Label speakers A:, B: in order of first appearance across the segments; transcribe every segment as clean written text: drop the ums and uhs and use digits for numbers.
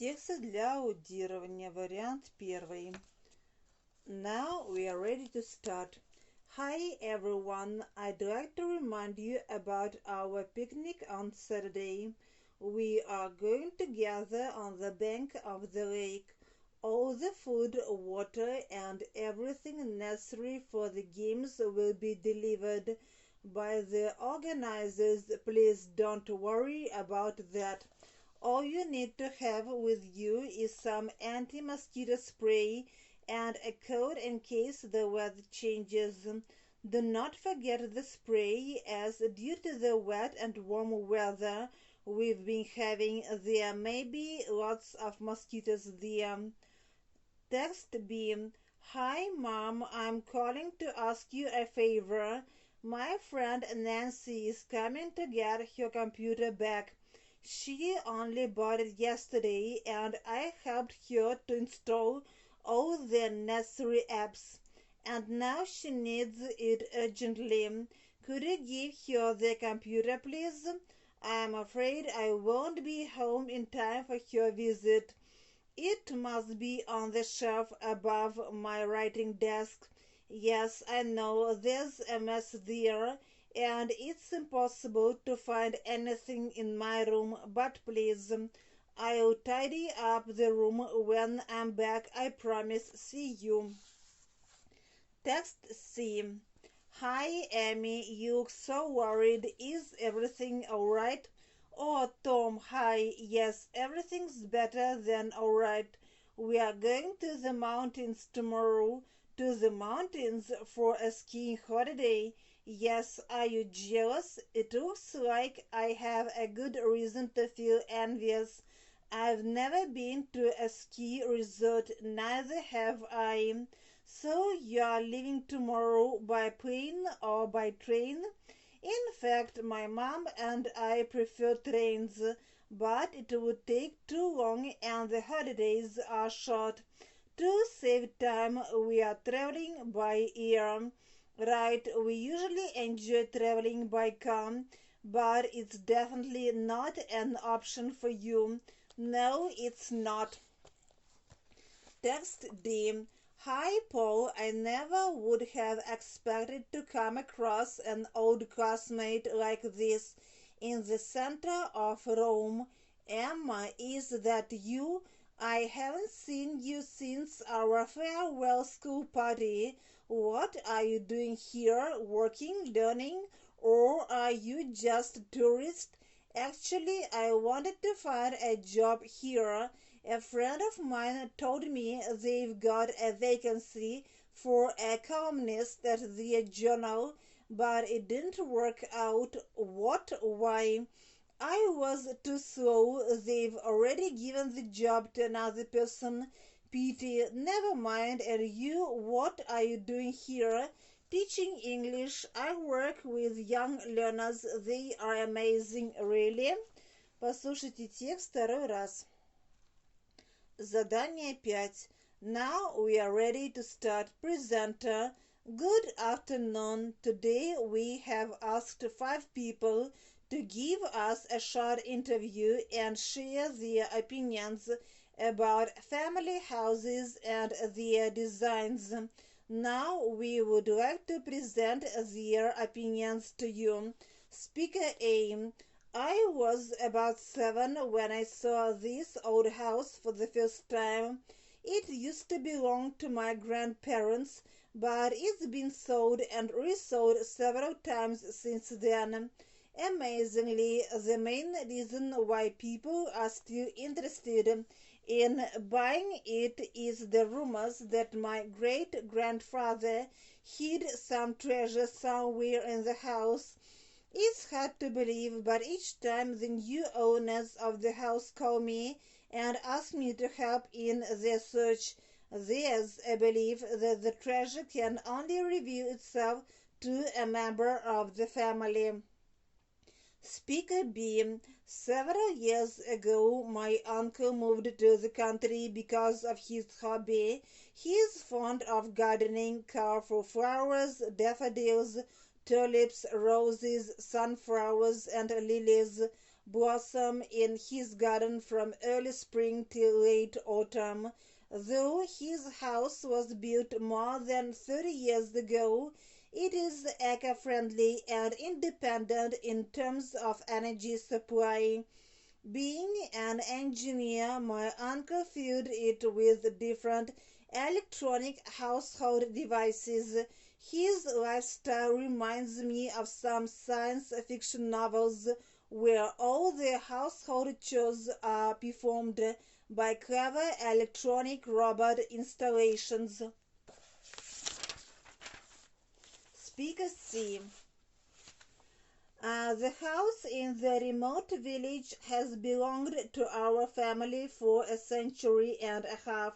A: Тексты для аудирования. Вариант первый. Now we are ready to start. Hi everyone, I'd like to remind you about our picnic on Saturday. We are going to gather on the bank of the lake. All the food, water, and everything necessary for the games will be delivered by the organizers. Please don't worry about that. All you need to have with you is some anti-mosquito spray and a coat in case the weather changes. Do not forget the spray, as due to the wet and warm weather we've been having, there may be lots of mosquitoes there. Text B. Hi Mom, I'm calling to ask you a favor. My friend Nancy is coming to get her computer back. She only bought it yesterday and I helped her to install all the necessary apps. And now she needs it urgently. Could you give her the computer, please? I'm afraid I won't be home in time for her visit. It must be on the shelf above my writing desk. Yes, I know there's a mess there, and it's impossible to find anything in my room, but please, I'll tidy up the room when I'm back, I promise. See you. Text C. Hi Amy, you look so worried. Is everything alright? Oh Tom, hi. Yes, everything's better than alright. We are going to the mountains tomorrow. To the mountains for a skiing holiday. Yes, are you jealous? It looks like I have a good reason to feel envious. I've never been to a ski resort, neither have I. So you are leaving tomorrow by plane or by train? In fact, my mom and I prefer trains, but it would take too long and the holidays are short. To save time, we are traveling by air. Right, we usually enjoy traveling by car, but it's definitely not an option for you. No, it's not. Text D. Hi Paul, I never would have expected to come across an old classmate like this in the center of Rome. Emma, is that you? I haven't seen you since our farewell school party. What are you doing here? Working, learning, or are you just a tourist? Actually, I wanted to find a job here. A friend of mine told me they've got a vacancy for a columnist at their journal, but it didn't work out. What? Why? I was too slow. They've already given the job to another person. Pity. Never mind. And you, what are you doing here? Teaching English. I work with young learners. They are amazing. Really? Послушайте текст второй раз. Задание 5. Now we are ready to start. Presenter. Good afternoon. Today we have asked 5 people to give us a short interview and share their opinions about family houses and their designs. Now we would like to present their opinions to you. Speaker A. I was about 7 when I saw this old house for the first time. It used to belong to my grandparents, but it's been sold and resold several times since then. Amazingly, the main reason why people are still interested in buying it is the rumors that my great-grandfather hid some treasure somewhere in the house. It's hard to believe, but each time the new owners of the house call me and ask me to help in their search, there's a belief that the treasure can only reveal itself to a member of the family. Speaker B. Several years ago, my uncle moved to the country because of his hobby. He is fond of gardening, colorful flowers, daffodils, tulips, roses, sunflowers, and lilies. blossom in his garden from early spring till late autumn. Though his house was built more than 30 years ago, it is eco-friendly and independent in terms of energy supply. Being an engineer, my uncle filled it with different electronic household devices. His lifestyle reminds me of some science fiction novels where all the household chores are performed by clever electronic robot installations. Speaker C. The house in the remote village has belonged to our family for a century and a half.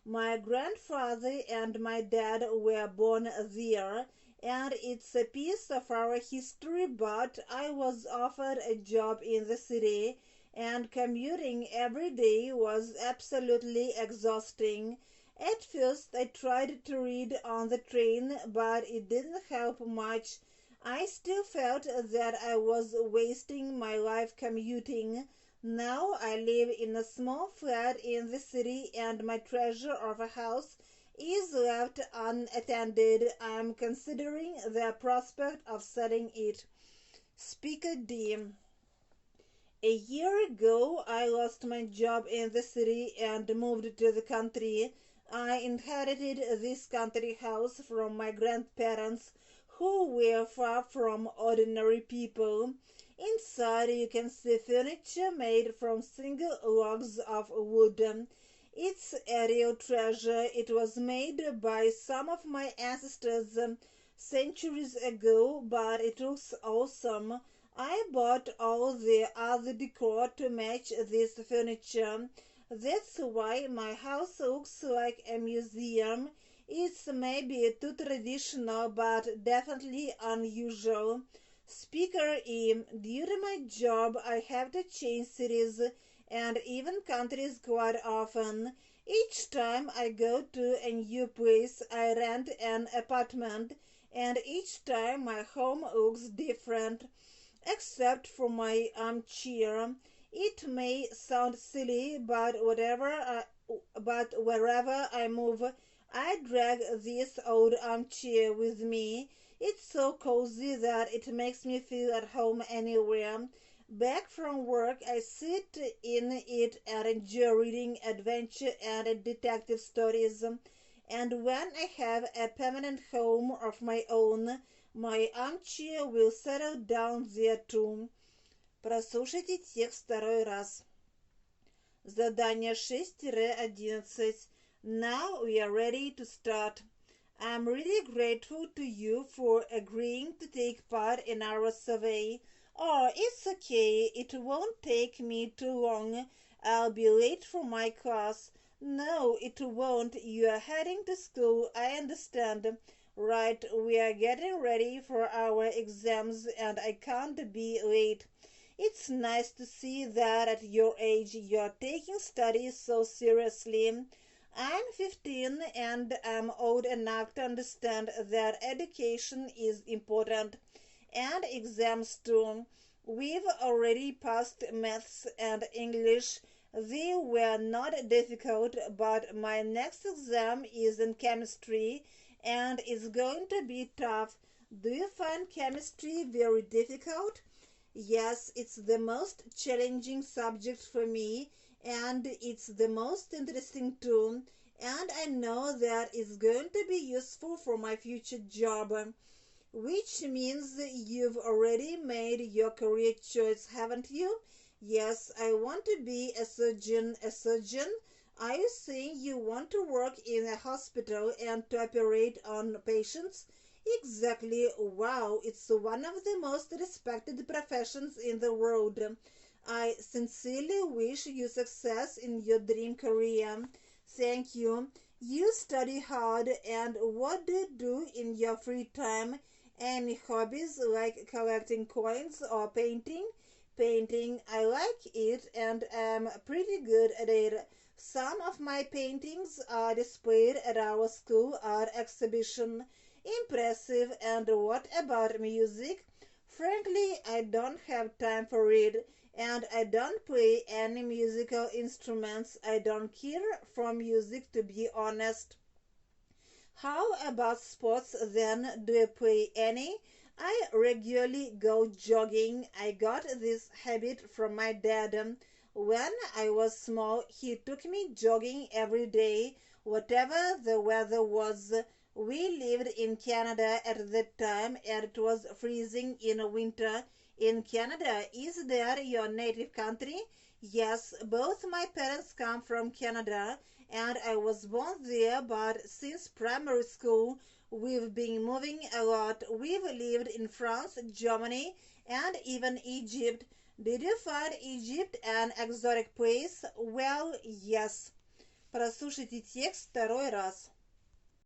A: My grandfather and my dad were born there, and it's a piece of our history, but I was offered a job in the city, and commuting every day was absolutely exhausting. At first, I tried to read on the train, but it didn't help much. I still felt that I was wasting my life commuting. Now I live in a small flat in the city and my treasure of a house is left unattended. I am considering the prospect of selling it. Speaker D. A year ago, I lost my job in the city and moved to the country. I inherited this country house from my grandparents, who were far from ordinary people. Inside you can see furniture made from single logs of wood. It's a real treasure. It was made by some of my ancestors centuries ago, but it looks awesome. I bought all the other decor to match this furniture. That's why my house looks like a museum. It's maybe too traditional, but definitely unusual. Speaker E. Due to my job, I have to change cities and even countries quite often. Each time I go to a new place, I rent an apartment, and each time my home looks different, except for my armchair. It may sound silly, but wherever I move, I drag this old armchair with me. It's so cozy that it makes me feel at home anywhere. Back from work, I sit in it and enjoy reading adventure and detective stories. And when I have a permanent home of my own, my armchair will settle down there too. Прослушайте текст второй раз. Задание 6-11. Now we are ready to start. I'm really grateful to you for agreeing to take part in our survey. Oh, it's okay. It won't take me too long. I'll be late for my class. No, it won't. You are heading to school. I understand. Right, we are getting ready for our exams and I can't be late. It's nice to see that at your age you're taking studies so seriously. I'm 15 and I'm old enough to understand that education is important and exams too. We've already passed maths and English. They were not difficult, but my next exam is in chemistry and it's going to be tough. Do you find chemistry very difficult? Yes, it's the most challenging subject for me and it's the most interesting too. And I know that it's going to be useful for my future job. Which means you've already made your career choice, haven't you? Yes, I want to be a surgeon. A surgeon? Are you saying you want to work in a hospital and to operate on patients? Exactly. Wow, it's one of the most respected professions in the world. I sincerely wish you success in your dream career. Thank you. You study hard, and what do you do in your free time? Any hobbies like collecting coins or painting? Painting, I like it and am pretty good at it. Some of my paintings are displayed at our school art exhibition. Impressive. And what about music? Frankly, I don't have time for it. and I don't play any musical instruments. I don't care for music, to be honest. How about sports then? Do you play any? I regularly go jogging. I got this habit from my dad. When I was small, he took me jogging every day, whatever the weather was. We lived in Canada at the time and it was freezing in winter. In Canada, is that your native country? Yes, both my parents come from Canada and I was born there, but since primary school, we've been moving a lot. We've lived in France, Germany, and even Egypt. Did you find Egypt an exotic place? Well, yes. Прослушайте текст второй раз.